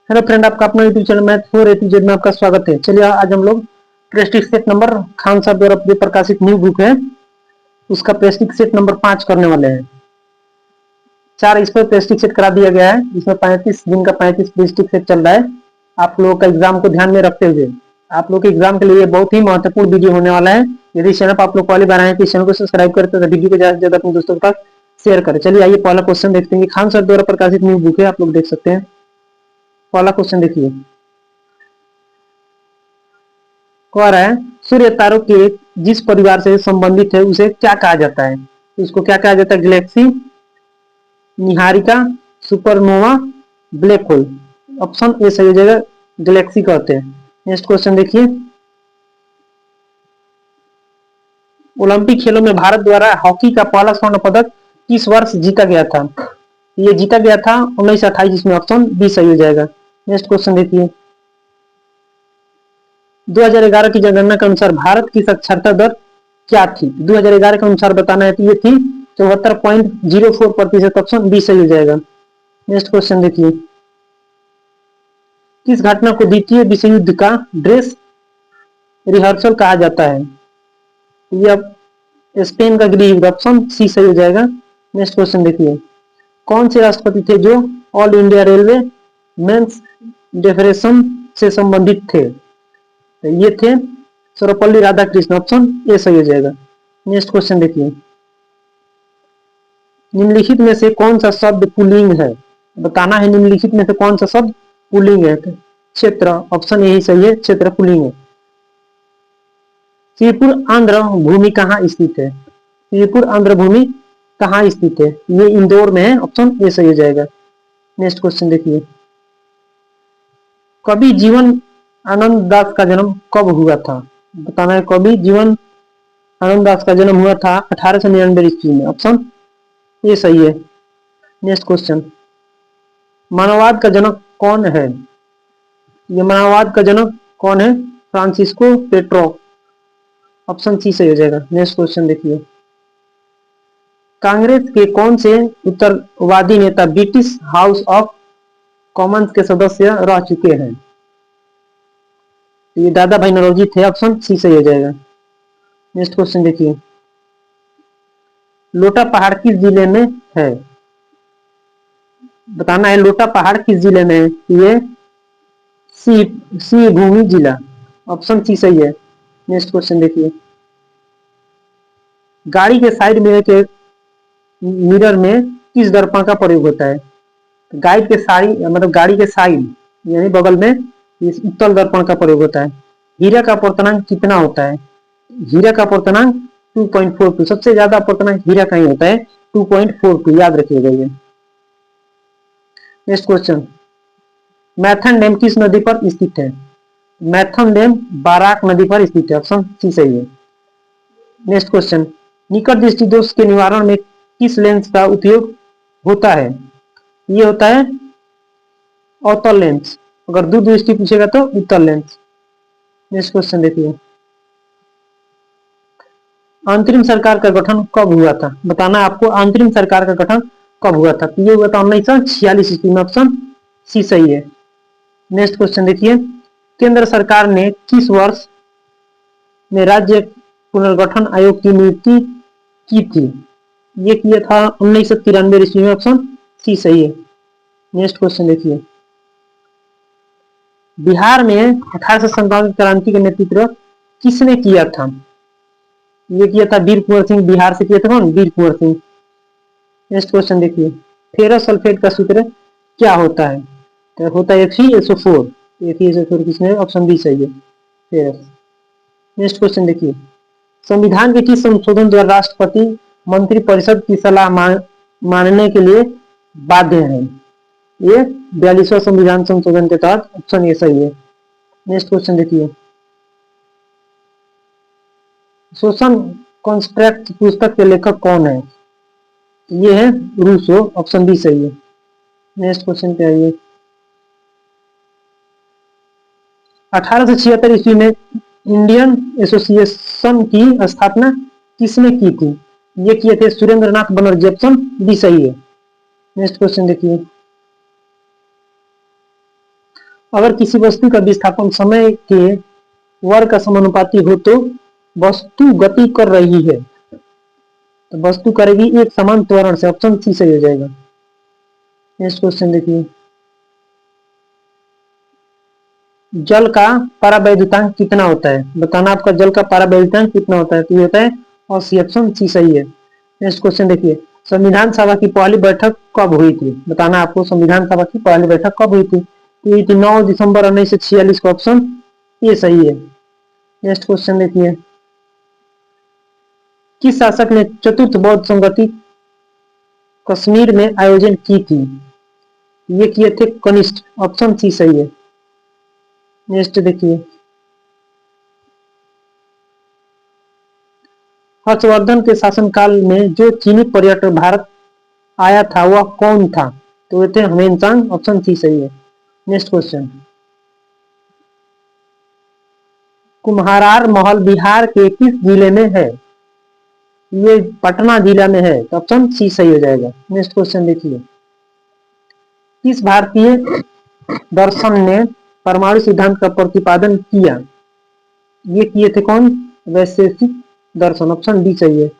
Hello friend, आपका अपना YouTube channel math for A to Z में आपका स्वागत है। चलिए आज हम लोग प्रेस्टिज सेट नंबर खान साहब द्वारा प्रकाशित न्यू बुक है, उसका प्रेस्टिज सेट नंबर 5 करने वाले हैं। 4 इस पर प्रेस्टिज सेट करा दिया गया है। इसमें 35 दिन का 35 प्रेस्टिज सेट चल रहा है। आप लोगों का एग्जाम को ध्यान में रखते हुए आप लोग के एग्जाम के लिए बहुत ही महत्वपूर्ण वीडियो होने वाला है। यदि चैनल पर आप लोग पहली बार आए हैं तो चैनल को सब्सक्राइब करते हैं, वीडियो को ज्यादा से ज्यादा अपने दोस्तों के पास शेयर करें। चलिए आइए पहला क्वेश्चन देखते हैं। खान साहब द्वारा प्रकाशित न्यू बुक है, आप लोग देख सकते हैं। पहला क्वेश्चन देखिए, कह रहा है सूर्य तारों के जिस परिवार से संबंधित है उसे क्या कहा जाता है। इसको क्या कहा जाता है? Galaxy, Niharika, supernova, black hole. Option A सही हो जाएगा, गैलेक्सी कहते हैं। नेक्स्ट क्वेश्चन देखिए, ओलंपिक खेलों में भारत द्वारा हॉकी का पहला स्वर्ण पदक किस वर्ष जीता गया था? ये जीता गया था 1928 में। ऑप्शन बी सही हो जाएगा। नेक्स्ट क्वेश्चन देखिए, 2011 की जनगणना के अनुसार भारत की साक्षरता दर क्या थी? 2011 के अनुसार बताना है तो ये थी 74.04%। ऑप्शन बी सही हो जाएगा। नेक्स्ट क्वेश्चन देखिए, किस घटना को द्वितीय विश्व युद्ध का ड्रेस रिहर्सल कहा जाता है? यह स्पेन का गृह युद्ध। ऑप्शन सी सही हो जाएगा। नेक्स्ट क्वेश्चन देखिए, कौन से राष्ट्रपति थे जो ऑल इंडिया रेलवे मेंस डेफरेशन से संबंधित थे? ये थे सर्वपल्ली राधाकृष्ण। ऑप्शन ए सही हो जाएगा। नेक्स्ट क्वेश्चन देखिए, निम्नलिखित में से कौन सा शब्द पुल्लिंग है? बताना है निम्नलिखित में से कौन सा शब्द पुल्लिंग है। क्षेत्र। ऑप्शन यही सही है, क्षेत्र पुल्लिंग है। श्रीपुर आंध्र भूमि कहाँ स्थित है? श्रीपुर आंध्र भूमि कहाँ स्थित है? ये इंदौर में है। ऑप्शन ए सही हो जाएगा। नेक्स्ट क्वेश्चन देखिए, कवि जीवन आनंद दास का जन्म कब हुआ था? बताना है, कवि जीवन आनंद दास का जन्म हुआ था 1899 ईस्वी में। ऑप्शन ये सही है। नेक्स्ट क्वेश्चन, मानववाद का जनक कौन है? ये मानववाद का जनक कौन है? Francisco petro. ऑप्शन सी सही हो जाएगा। नेक्स्ट क्वेश्चन देखिए, कांग्रेस के कौन से उत्तरवादी नेता ब्रिटिश हाउस ऑफ कॉमन्स के सदस्य रह चुके हैं? ये दादा भाई नौरोजी थे। ऑप्शन सी सही हो जाएगा। नेक्स्ट क्वेश्चन देखिए, लोटा पहाड़ किस जिले में है? बताना है, लोटा पहाड़ किस जिले में है? ये सी भूमि जिला। ऑप्शन सी सही है। नेक्स्ट क्वेश्चन देखिए, गाड़ी के साइड मिरर में किस दर्पण का प्रयोग होता है? गाइड के साइड मतलब गाड़ी के साइड यानी बगल में इस उत्तल दर्पण का प्रयोग होता है। हीरा का अपवर्तनांक कितना होता है? हीरा का अपवर्तनांक 2.42। सबसे ज्यादा अपवर्तनांक हीरा का ही होता है, 2.42। याद रखिएगा ये। नेक्स्ट क्वेश्चन, मैथन डैम किस नदी पर स्थित है? मैथन डैम बाराक नदी पर स्थित है। ऑप्शन सी सही है। नेक्स्ट क्वेश्चन, निकट दृष्टि दोष के निवारण में किस लेंस का उपयोग होता है? ये होता है अवतल लेंस। अगर दूर दृष्टि पूछेगा तो उत्तल लेंस। नेक्स्ट क्वेश्चन देखिए, अंतरिम सरकार का गठन कब हुआ था? बताना आपको अंतरिम सरकार का गठन कब हुआ था? ये हुआ था 1946 ईस्वी में। ऑप्शन सी सही है। नेक्स्ट क्वेश्चन देखिए, केंद्र सरकार ने किस वर्ष में राज्य पुनर्गठन आयोग की नियुक्ति की थी? ये किया था 1993 ईस्वी में। ऑप्शन सी सही है। नेक्स्ट क्वेश्चन देखिए, बिहार में 1857 क्रांति का नेतृत्व किसने किया था? ये किया था वीर कुंवर सिंह। बिहार से किया था कौन? वीर कुंवर सिंह। नेक्स्ट क्वेश्चन देखिए, फेरस सल्फेट का सूत्र क्या होता है? तो होता है Fe2SO4। Fe2SO4 किसने? ऑप्शन बी सही है, फेरस। नेक्स्ट क्वेश्चन देखिए, संविधान के किस संशोधन द्वारा राष्ट्रपति मंत्रिपरिषद की सलाह मानने के लिए बाध्य है? ये 42वां संविधान संशोधन के तहत। ऑप्शन ए सही है। नेक्स्ट क्वेश्चन देखिए, सोशल कॉन्स्ट्रक्ट पुस्तक के लेखक कौन है? ये है रूसो। ऑप्शन बी सही है। नेक्स्ट क्वेश्चन क्या है? 1876 ईस्वी में इंडियन एसोसिएशन की स्थापना किसने की थी? ये किए थे सुरेंद्र नाथ बनर्जी। ऑप्शन बी सही है। नेक्स्ट क्वेश्चन देखिए, अगर किसी वस्तु का विस्थापन समय के वर्ग का समानुपाती हो तो वस्तु गति कर रही है, तो वस्तु करेगी एक समान त्वरण से। ऑप्शन सी सही हो जाएगा। नेक्स्ट क्वेश्चन देखिए, जल का परावैद्युतांक कितना होता है? बताना आपका जल का परावैद्युतांक कितना होता है, तो ये होता है 80। ऑप्शन सी सही है। नेक्स्ट क्वेश्चन देखिए, संविधान सभा की पहली बैठक कब हुई थी? बताना आपको संविधान सभा की पहली बैठक कब हुई थी? तो हुई थी 9 दिसंबर 1946 को। ऑप्शन ये सही है। नेक्स्ट क्वेश्चन देखिए, किस शासक ने चतुर्थ बौद्ध संगति कश्मीर में आयोजन की थी? ये किए थे कनिष्ठ। ऑप्शन सी सही है। नेक्स्ट देखिए, हर्षवर्धन के शासनकाल में जो चीनी पर्यटक भारत आया था वह कौन था? तो वे थे ह्वेनसांग। ऑप्शन सी सही है। नेक्स्ट क्वेश्चन, कुम्हारार महल बिहार के किस जिले में है? ये पटना जिला में है, तो ऑप्शन सी सही हो जाएगा। नेक्स्ट क्वेश्चन देखिए, किस भारतीय दर्शन ने परमाणु सिद्धांत का प्रतिपादन किया? ये किए थे कौन? वैशेषिक दर्शन। ऑप्शन डी सही है।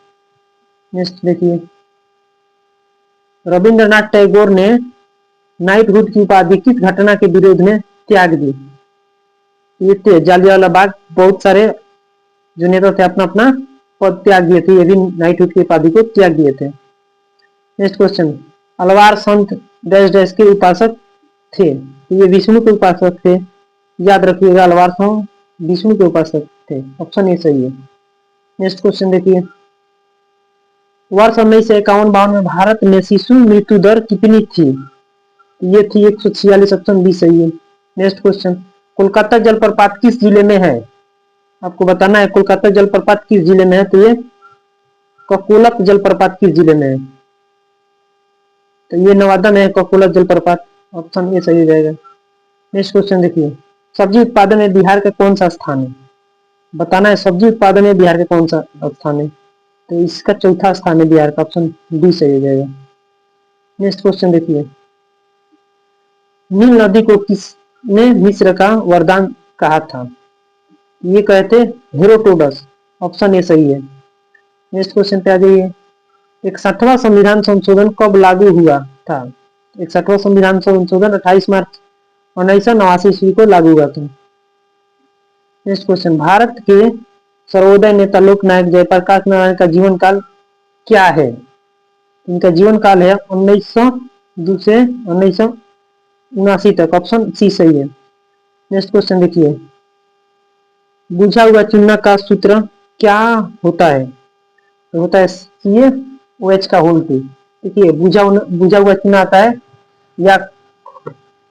नेक्स्ट देखिए, रविंद्रनाथ टैगोर ने नाइटहुड की उपाधि किस घटना के विरोध में त्याग दी? ये थे जालियांवाला बाग। बहुत सारे जो नेता थे अपना अपना पद त्याग दिए थे, ये भी नाइटहुड की उपाधि को त्याग दिए थे। नेक्स्ट क्वेश्चन, अलवार संत डैश डैश के उपासक थे? ये विष्णु के उपासक थे। याद रखिएगा, अलवार संत विष्णु के उपासक थे। ऑप्शन ए सही है। नेक्स्ट क्वेश्चन देखिए, वर्ष 1951-52 में भारत में शिशु मृत्यु दर कितनी थी? ये थी 146। ऑप्शन बी सही है। नेक्स्ट क्वेश्चन, कोलकाता जलप्रपात किस जिले में है? आपको बताना है कोलकाता जलप्रपात किस जिले में है, तो ये ककोलत जलप्रपात किस जिले में है? तो ये नवादा में है ककोलत जलप्रपात। ऑप्शन ए सही हो जाएगा। नेक्स्ट क्वेश्चन देखिए, सब्जी उत्पादन में बिहार का कौन सा स्थान है? बताना है सब्जी उत्पादन में बिहार का कौन सा स्थान है, तो इसका चौथा स्थान है बिहार का। ऑप्शन डी सही हो जाएगा। नेक्स्ट क्वेश्चन देखिए, नील नदी को किसने मिस्र का वरदान कहा था? ये कहे थे हेरोडोटस। ऑप्शन ए सही है। नेक्स्ट क्वेश्चन पे आ जाइए, 61वां संविधान संशोधन कब लागू हुआ था? 61वां संविधान संशोधन 28 मार्च 1989 ईस्वी को लागू हुआ था। नेक्स्ट क्वेश्चन, भारत के सर्वोदय नेता लोकनायक जयप्रकाश नारायण का जीवन काल क्या है? इनका जीवन काल है 1902 से 1979 तक। ऑप्शन सी सही है। नेक्स्ट क्वेश्चन देखिए, बुझा हुआ चूना का सूत्र क्या होता है? तो होता है CaOH का होल 2। देखिए, बुझा हुआ चूना आता है या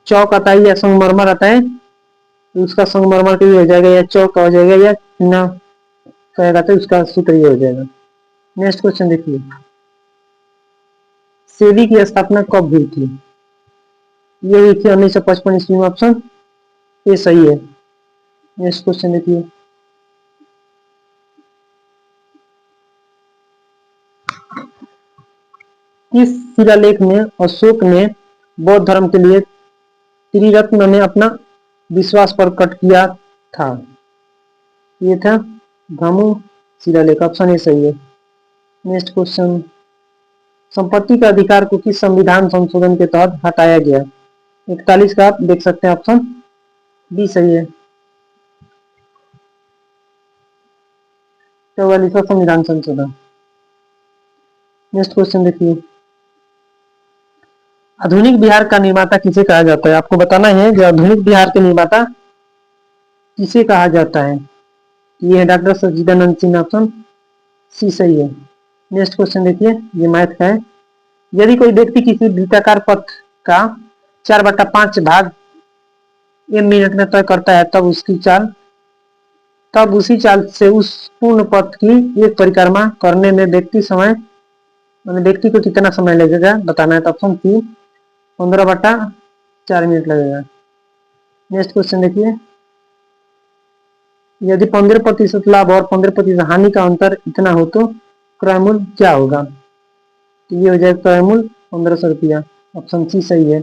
चौक आता है या संगमरमर आता है, तो उसका संगमरमर का ये हो जाएगा, या चौक का हो जाएगा, या चूना कहेगा तो उसका सूत्र ये हो जाएगा। नेक्स्ट क्वेश्चन देखिए, सेबी की स्थापना कब हुई थी? ये हुई थी 1955 ईस्वी में। ऑप्शन ये सही है। नेक्स्ट क्वेश्चन देखिए, किस शिलालेख में अशोक ने बौद्ध धर्म के लिए त्रिरत्न में अपना विश्वास प्रकट किया था? ये था भामू शिलालेख। ऑप्शन ए सही है। नेक्स्ट क्वेश्चन, संपत्ति का अधिकार को किस संविधान संशोधन के तहत हटाया गया? 41 का आप देख सकते हैं। ऑप्शन बी सही है। 44वां संविधान संशोधन। नेक्स्ट क्वेश्चन देखिए, आधुनिक बिहार का निर्माता किसे कहा जाता है? आपको बताना है जो आधुनिक बिहार के निर्माता किसे कहा जाता है। ये है डॉक्टर सच्चिदानंद सिन्हा। ऑप्शन सी सही है। नेक्स्ट क्वेश्चन देखिए, ये मैथ का है, यदि कोई व्यक्ति किसी वृत्ताकार पथ का 4/5 भाग एक मिनट में तय करता है, तब उसी चाल से उस पूर्ण पथ की एक परिक्रमा करने में व्यक्ति को कितना समय लगेगा बताना है। तो ऑप्शन सी 15/4 मिनट लगेगा। नेक्स्ट क्वेश्चन देखिए, यदि 15% लाभ और 15% हानि का अंतर इतना हो तो क्रय मूल्य क्या होगा? तो ये हो जाएगा क्रय मूल्य 1500 रुपया। ऑप्शन सी सही है।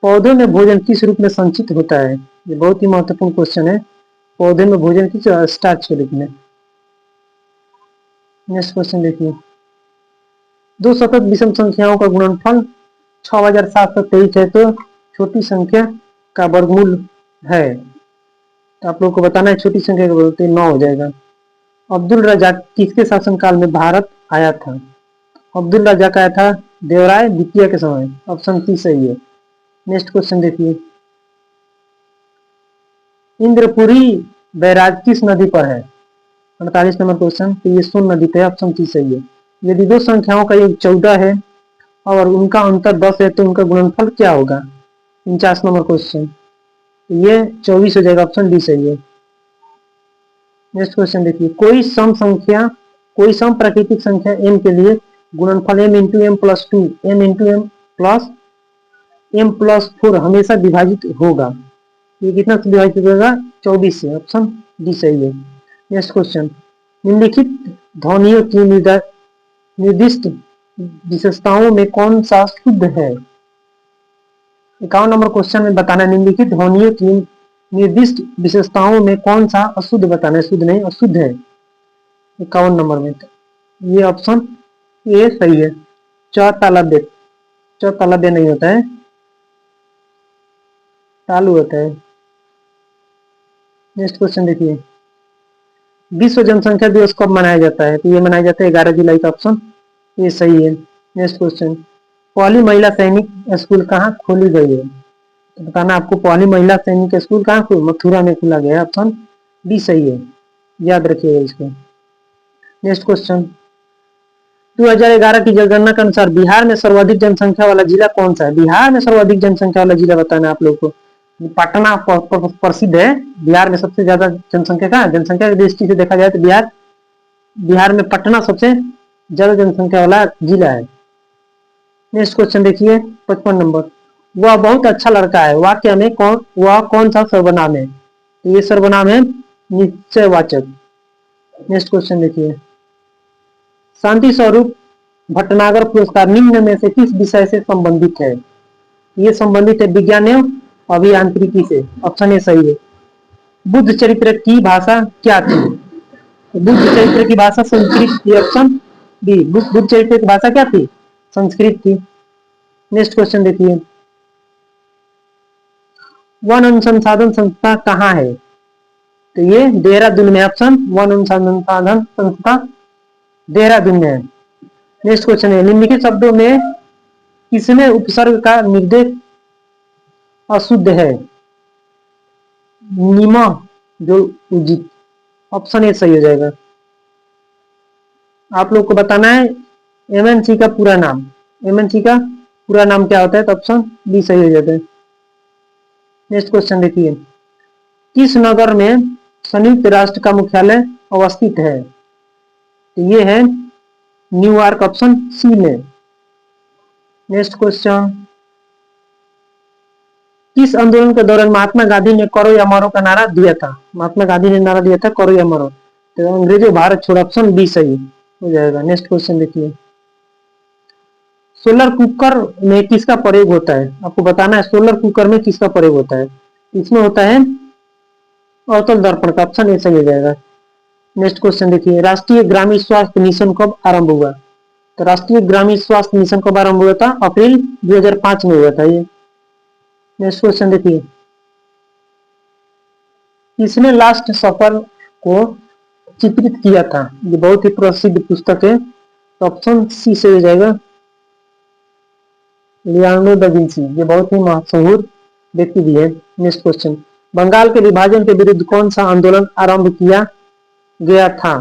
पौधे में भोजन किस रूप में संचित होता है? ये बहुत ही महत्वपूर्ण क्वेश्चन है। पौधे में भोजन किस स्टार्च के रूप में? नेक्स्ट क्वेश्चन देखिए, दो सतत विषम संख्याओं का गुणनफल 6723 है तो छोटी संख्या का वर्गमूल है, तो आप लोगों को बताना है छोटी संख्या का बोलते 9 हो जाएगा। अब्दुल रजाक किसके शासनकाल में भारत आया था? अब्दुल रजाक आया था देवराय द्वितीय के समय। ऑप्शन सी सही है। नेक्स्ट क्वेश्चन देखिए, इंद्रपुरी बैराज किस नदी पर है? 48 नंबर क्वेश्चन, तो ये सोन नदी पे। ऑप्शन सी सही है। यदि दो संख्याओं का योग 14 है और उनका अंतर 10 है तो उनका गुणनफल क्या होगा? 49 नंबर क्वेश्चन, ये 24 हो जाएगा। ऑप्शन डी सही है। नेक्स्ट क्वेश्चन देखिए, कोई सम प्राकृतिक संख्या m के लिए गुणनफल m into M plus two m into M plus 4 हमेशा विभाजित होगा। ये कितना से विभाजित होगा? 24 से। ऑप्शन डी सही है। नेक्स्ट क्वेश्चन, निम्नलिखित ध्वनियों की निर्दिष्ट विशेषताओं में कौन सा शुद्ध है? 51 नंबर क्वेश्चन में बताना, निम्नलिखित ध्वनियों की निर्दिष्ट विशेषताओं में कौन सा अशुद्ध बताना है, शुद्ध नहीं अशुद्ध है। 51 नंबर में ये ऑप्शन ए सही है। चौतालब्य नहीं होता है, तालु होता है। नेक्स्ट क्वेश्चन देखिए, विश्व जनसंख्या दिवस कब मनाया जाता है? तो ये मनाया जाता है 11 जुलाई का। ऑप्शन ये सही है। नेक्स्ट क्वेश्चन, पहली महिला सैनिक स्कूल कहाँ खोली गई है? तो बताना आपको, पहली महिला सैनिक स्कूल कहाँ मथुरा में खोला गया है। ऑप्शन डी सही है, याद रखिएगा इसको। नेक्स्ट क्वेश्चन, 2011 की जनगणना के अनुसार बिहार में सर्वाधिक जनसंख्या वाला जिला कौन सा है? बिहार में सर्वाधिक जनसंख्या वाला जिला बताना आप लोग को। पटना प्रसिद्ध है। बिहार में सबसे ज्यादा जनसंख्या का, जनसंख्या की दृष्टि से देखा जाए तो बिहार में पटना सबसे ज्यादा जनसंख्या वाला जिला है। नेक्स्ट क्वेश्चन देखिए, 55 नंबर, वह बहुत अच्छा लड़का है वाक्य में वह कौन सा सर्वनाम है? ये सर्वनाम है निश्चयवाचक। नेक्स्ट क्वेश्चन देखिए, शांति स्वरूप भटनागर पुरस्कार निम्न में से किस विषय से संबंधित है? ये संबंधित है विज्ञान एवं अभियांत्रिकी से। ऑप्शन ए सही है। बुद्ध चरित्र की भाषा क्या थी? बुद्ध चरित्र की भाषा संस्कृत थी। ऑप्शन बी, बुद्ध चरित्र की भाषा क्या थी? संस्कृत थी। नेक्स्ट क्वेश्चन देखिए, वन अनुसंधान संस्था कहाँ है? तो ये देहरादून में। ऑप्शन वन अनुसंधान संस्था देहरादून में है। नेक्स्ट क्वेश्चन है, निम्नलिखित शब्दों में किसमें उपसर्ग का निर्देश अशुद्ध है? निमा जो उजित। ऑप्शन ए सही हो जाएगा। आप लोग को बताना है एमएनसी का पूरा नाम। एमएनसी का पूरा नाम क्या होता है? तो ऑप्शन बी सही हो जाता है। नेक्स्ट क्वेश्चन देखिए, किस नगर में संयुक्त राष्ट्र का मुख्यालय अवस्थित है? तो ये है न्यूयॉर्क। ऑप्शन सी में। नेक्स्ट क्वेश्चन, किस आंदोलन के दौरान महात्मा गांधी ने करो या मरो का नारा दिया था? महात्मा गांधी ने नारा दिया था करो या मरो, तो अंग्रेजों भारत छोड़ो। ऑप्शन बी सही हो जाएगा। नेक्स्ट क्वेश्चन देखिए, सोलर कुकर में किसका प्रयोग होता है? आपको बताना है सोलर कुकर में किसका प्रयोग होता है। इसमें होता है अवतल दर्पण का। ऑप्शन ए सही हो जाएगा। नेक्स्ट क्वेश्चन देखिए, राष्ट्रीय ग्रामीण स्वास्थ्य मिशन कब आरंभ हुआ? तो राष्ट्रीय ग्रामीण स्वास्थ्य मिशन कब आरंभ हुआ था? अप्रैल 2005 में हुआ था ये। नेक्स्ट क्वेश्चन देखिए, किसने लास्ट सफर को चित्रित किया था? ये बहुत ही प्रसिद्ध पुस्तक है। तो ऑप्शन सी से हो जाएगा, लियोनार्डो दा विंची। ये बहुत ही मशहूर व्यक्ति भी है। नेक्स्ट क्वेश्चन, बंगाल के विभाजन के विरुद्ध कौन सा आंदोलन आरंभ किया गया था?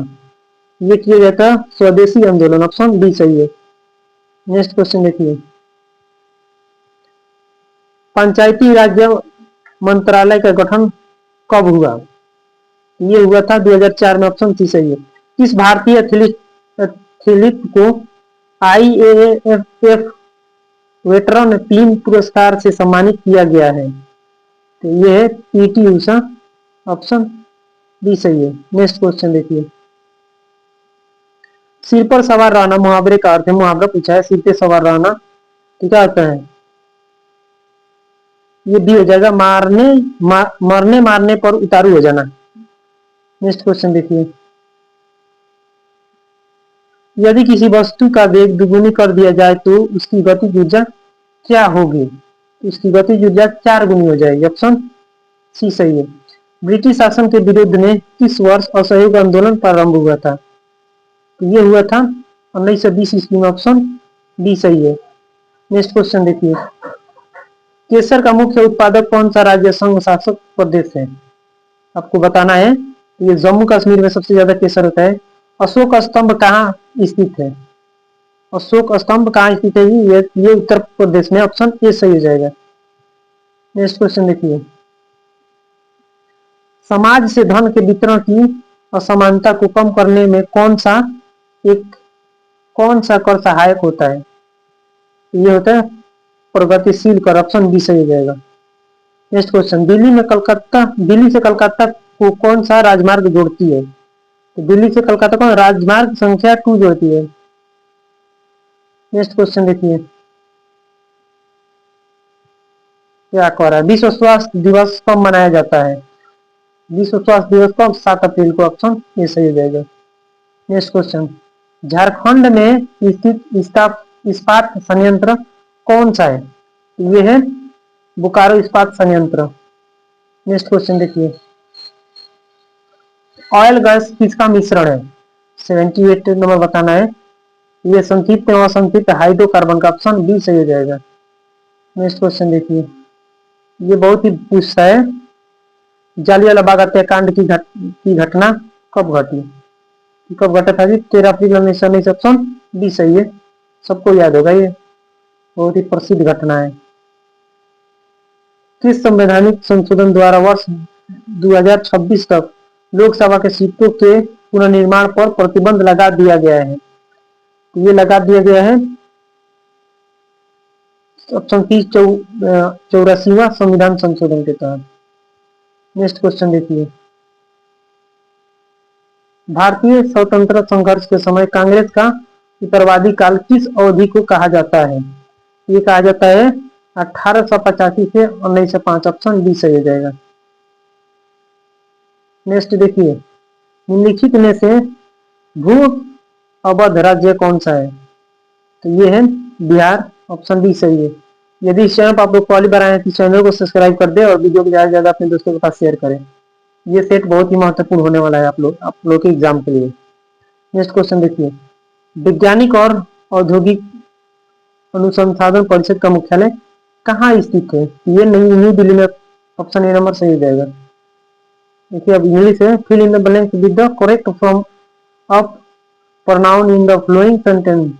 ये किया गया था स्वदेशी आंदोलन। ऑप्शन बी सही है। नेक्स्ट क्वेश्चन देखिए, पंचायती राज मंत्रालय का गठन कब हुआ? ये हुआ था 2004 में। ऑप्शन सी सही है। किस भारतीय एथलीट को आईएएएफ वेटरन टीम पुरस्कार से सम्मानित किया गया है? तो ये है पीटी उषा। ऑप्शन बी सही है। नेक्स्ट क्वेश्चन देखिए, सिर पर सवार रहना मुहावरे का अर्थ है। मुहावरा पूछा है सिर पे सवार रहना, तो क्या होता है? ये बी हो जाएगा, मरने मारने पर उतारू हो जाना। नेक्स्ट क्वेश्चन देखिए, यदि किसी वस्तु का वेग दुगुनी कर दिया जाए तो उसकी गतिज ऊर्जा क्या होगी? उसकी गतिज ऊर्जा 4 गुनी हो जाएगी। ऑप्शन सी सही है। ब्रिटिश शासन के विरुद्ध में किस वर्ष असहयोग आंदोलन प्रारंभ हुआ था? तो ये हुआ था 1920 ईस्वी में। ऑप्शन बी सही है। नेक्स्ट क्वेश्चन देखिए, केसर का मुख्य उत्पादक कौन सा राज्य संघ शासक प्रदेश है? आपको बताना है। ये जम्मू कश्मीर में सबसे ज्यादा केसर होता है। अशोक स्तंभ कहाँ स्थित है? अशोक स्तंभ कहाँ स्थित है? ये उत्तर प्रदेश में। ऑप्शन ए सही हो जाएगा। नेक्स्ट क्वेश्चन देखिए, समाज से धन के वितरण की असमानता को कम करने में कौन सा कर सहायक होता है? ये होता है प्रगतिशील कर। ऑप्शन बी सही हो जाएगा। नेक्स्ट क्वेश्चन, दिल्ली से कलकत्ता को कौन सा राजमार्ग जोड़ती है? तो दिल्ली से कलकत्ता को राजमार्ग संख्या 2 जोड़ती है। नेक्स्ट क्वेश्चन देखिए, क्या कह रहा है, विश्व स्वास्थ्य दिवस कब मनाया जाता है? विश्व स्वास्थ्य दिवस कब? 7 अप्रैल को। ऑप्शन ये सही हो जाएगा। नेक्स्ट क्वेश्चन, झारखंड में स्थित इस्पात संयंत्र कौन सा है? ये है बोकारो इस्पात संयंत्र। नेक्स्ट क्वेश्चन देखिए, ऑयल गैस किसका मिश्रण है? 78 नंबर बताना है। ये संतृप्त एवं असंतृप्त हाइड्रोकार्बन का। ऑप्शन बी सही हो जाएगा। नेक्स्ट क्वेश्चन देखिए, ये बहुत ही पूछता है, जालियांवाला बाग हत्याकांड की घटना कब घटी? कब घटा था जी? 13 अप्रैल 1919। ऑप्शन बी सही है। सबको याद होगा, ये बहुत ही प्रसिद्ध घटना है। किस संवैधानिक संशोधन द्वारा वर्ष 2026 तक लोकसभा के सीटों के पुनर्निर्माण पर प्रतिबंध लगा दिया गया है? ये लगा दिया गया है ऑप्शन 84वां संविधान संशोधन के तहत। नेक्स्ट क्वेश्चन देखिए, भारतीय स्वतंत्रता संघर्ष के समय कांग्रेस का उत्तरवादी काल किस अवधि को कहा जाता है? ये कहा जाता है 1885 से 1905। ऑप्शन बी सही हो जाएगा। नेक्स्ट देखिए, निम्नलिखित में से भू अवध राज्य कौन सा है? तो ये है बिहार। ऑप्शन बी सही है। यदि इस चैनल पर आप लोग पहली बार आए हैं तो चैनल को सब्सक्राइब कर दे और वीडियो को ज्यादा से ज्यादा अपने दोस्तों के पास शेयर करें। ये सेट बहुत ही महत्वपूर्ण होने वाला है आप लोग के एग्जाम के लिए। नेक्स्ट क्वेश्चन देखिए, वैज्ञानिक और औद्योगिक अनुसंधान परिषद का मुख्यालय कहाँ स्थित है? ये न्यू दिल्ली में। ऑप्शन ए नंबर सही हो जाएगा। देखिए, अब इंग्लिश है, fill in the blank with the correct form of pronoun in the following sentence.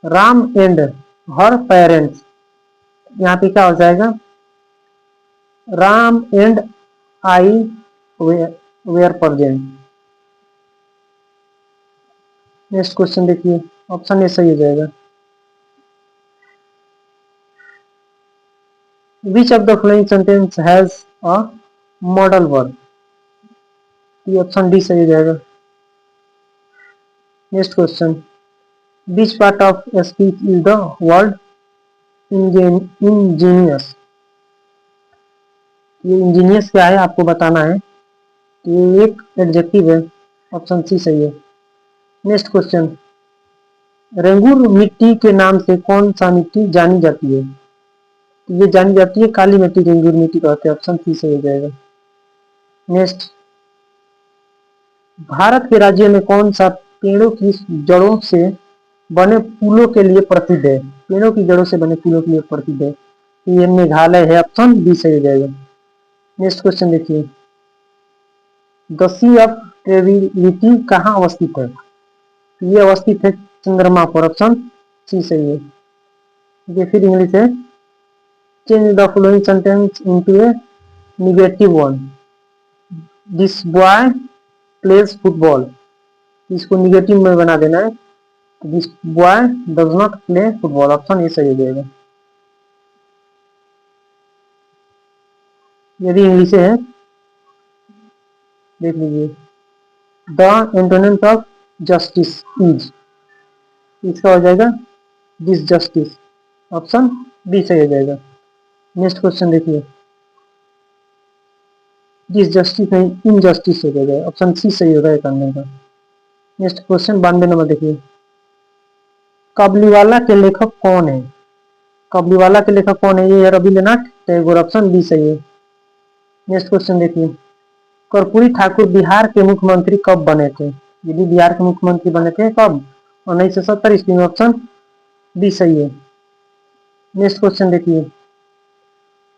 Ram and her parents, यहाँ पे क्या हो जाएगा? Ram and I were present. Next question देखिए, ऑप्शन ए सही हो जाएगा। Which of the following sentence has a modal verb? ये ऑप्शन डी सही हो जाएगा। Next question, which part of speech is the word ingenious? ये इंजीनियस क्या है आपको बताना है। ये एक एडजेक्टिव है। ऑप्शन सी सही है। नेक्स्ट क्वेश्चन, रेंगुर मिट्टी के नाम से कौन सा मिट्टी जानी जाती है? ये जानी जाती है काली मिट्टी, रेंगुर मिट्टी कहते हैं। ऑप्शन सी सही हो जाएगा। नेक्स्ट, भारत के राज्य में कौन सा पेड़ों की जड़ों से बने पुलों के लिए प्रसिद्ध है? पेड़ों की जड़ों से बने पुलों के लिए प्रसिद्ध है। ये मेघालय है। ऑप्शन बी सही हो जाएगा। नेक्स्ट क्वेश्चन देखिए, द सी ऑफ ट्रेविलिटी कहाँ अवस्थित है? ये अवस्थित है चंद्रमा पर। ऑप्शन सी सही है। ये फिर इंग्लिश है, change the following sentence into a negative one. This boy plays football, इसको निगेटिव में बना देना है। This boy does not play football. Option ये सही हो जाएगा। यदि इंग्लिश है, देख लीजिए, the antonym of justice is, इसका हो जाएगा डिसजस्टिस। ऑप्शन बी सही हो जाएगा। नेक्स्ट क्वेश्चन देखिए, जिस जस्टिस नहीं इनजस्टिस हो जाएगा, ऑप्शन सी सही होगा ये करने का। नेक्स्ट क्वेश्चन 92 नंबर देखिए, कबलीवाला के लेखक कौन है? कबलीवाला के लेखक कौन है? ये रविंद्रनाथ टैगोर, ऑप्शन बी सही है। नेक्स्ट क्वेश्चन देखिए, कर्पूरी ठाकुर बिहार के मुख्यमंत्री कब बने थे? ये भी बिहार के मुख्यमंत्री बने थे कब? 1970 ईस्वी में, ऑप्शन बी सही है। नेक्स्ट क्वेश्चन देखिए,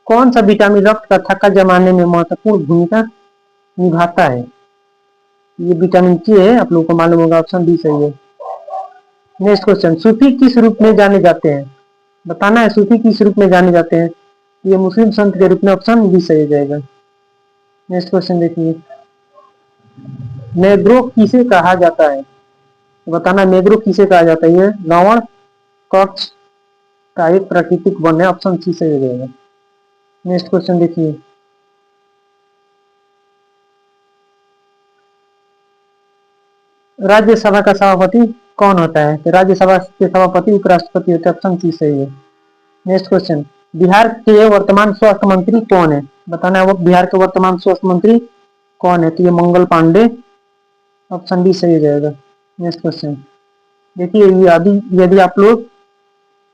कौन सा विटामिन रक्त का थक्का जमाने में महत्वपूर्ण भूमिका निभाता है? ये विटामिन के है, आप लोगों को मालूम होगा, ऑप्शन बी सही है। नेक्स्ट क्वेश्चन, सूफी किस रूप में जाने जाते हैं? बताना है सूफी किस रूप में जाने जाते हैं? ये मुस्लिम संत के रूप में, ऑप्शन बी सही हो जाएगा। नेक्स्ट क्वेश्चन देखिए, नेग्रो किसे कहा जाता है? बताना नेग्रो किसे कहा जाता है? ये रावण कक्ष का एक प्राकृतिक वन है, ऑप्शन सी सही हो जाएगा। नेक्स्ट क्वेश्चन देखिए, राज्यसभा का सभापति कौन होता है? तो राज्यसभा के सभापति उपराष्ट्रपति होते हैं, ऑप्शन सी सही है। नेक्स्ट क्वेश्चन, बिहार के वर्तमान स्वास्थ्य मंत्री कौन है? बताना है वो बिहार के वर्तमान स्वास्थ्य मंत्री कौन है? तो ये मंगल पांडे, ऑप्शन बी सही हो जाएगा। नेक्स्ट क्वेश्चन देखिए, यदि आप लोग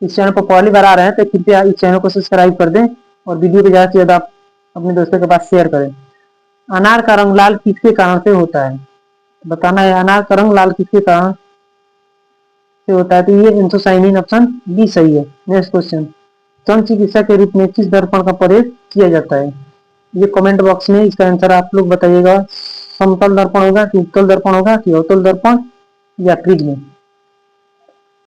इस चैनल पर पहली बार आ रहे हैं तो कृपया इस चैनल को सब्सक्राइब कर दें और वीडियो को ज्यादा से ज्यादा अपने दोस्तों के पास शेयर करें। अनार का रंग लाल किसके कारण से होता है? बताना है अनार का रंग लाल किसके कारण से होता है? तो ये एंथोसाइनिन, ऑप्शन बी सही है। नेक्स्ट क्वेश्चन, स्तन चिकित्सा के रूप में किस दर्पण का प्रयोग किया जाता है? ये कमेंट बॉक्स में इसका आंसर आप लोग बताइएगा। समतल दर्पण होगा कि उत्तल दर्पण होगा कि अवतल दर्पण या प्रिज्म?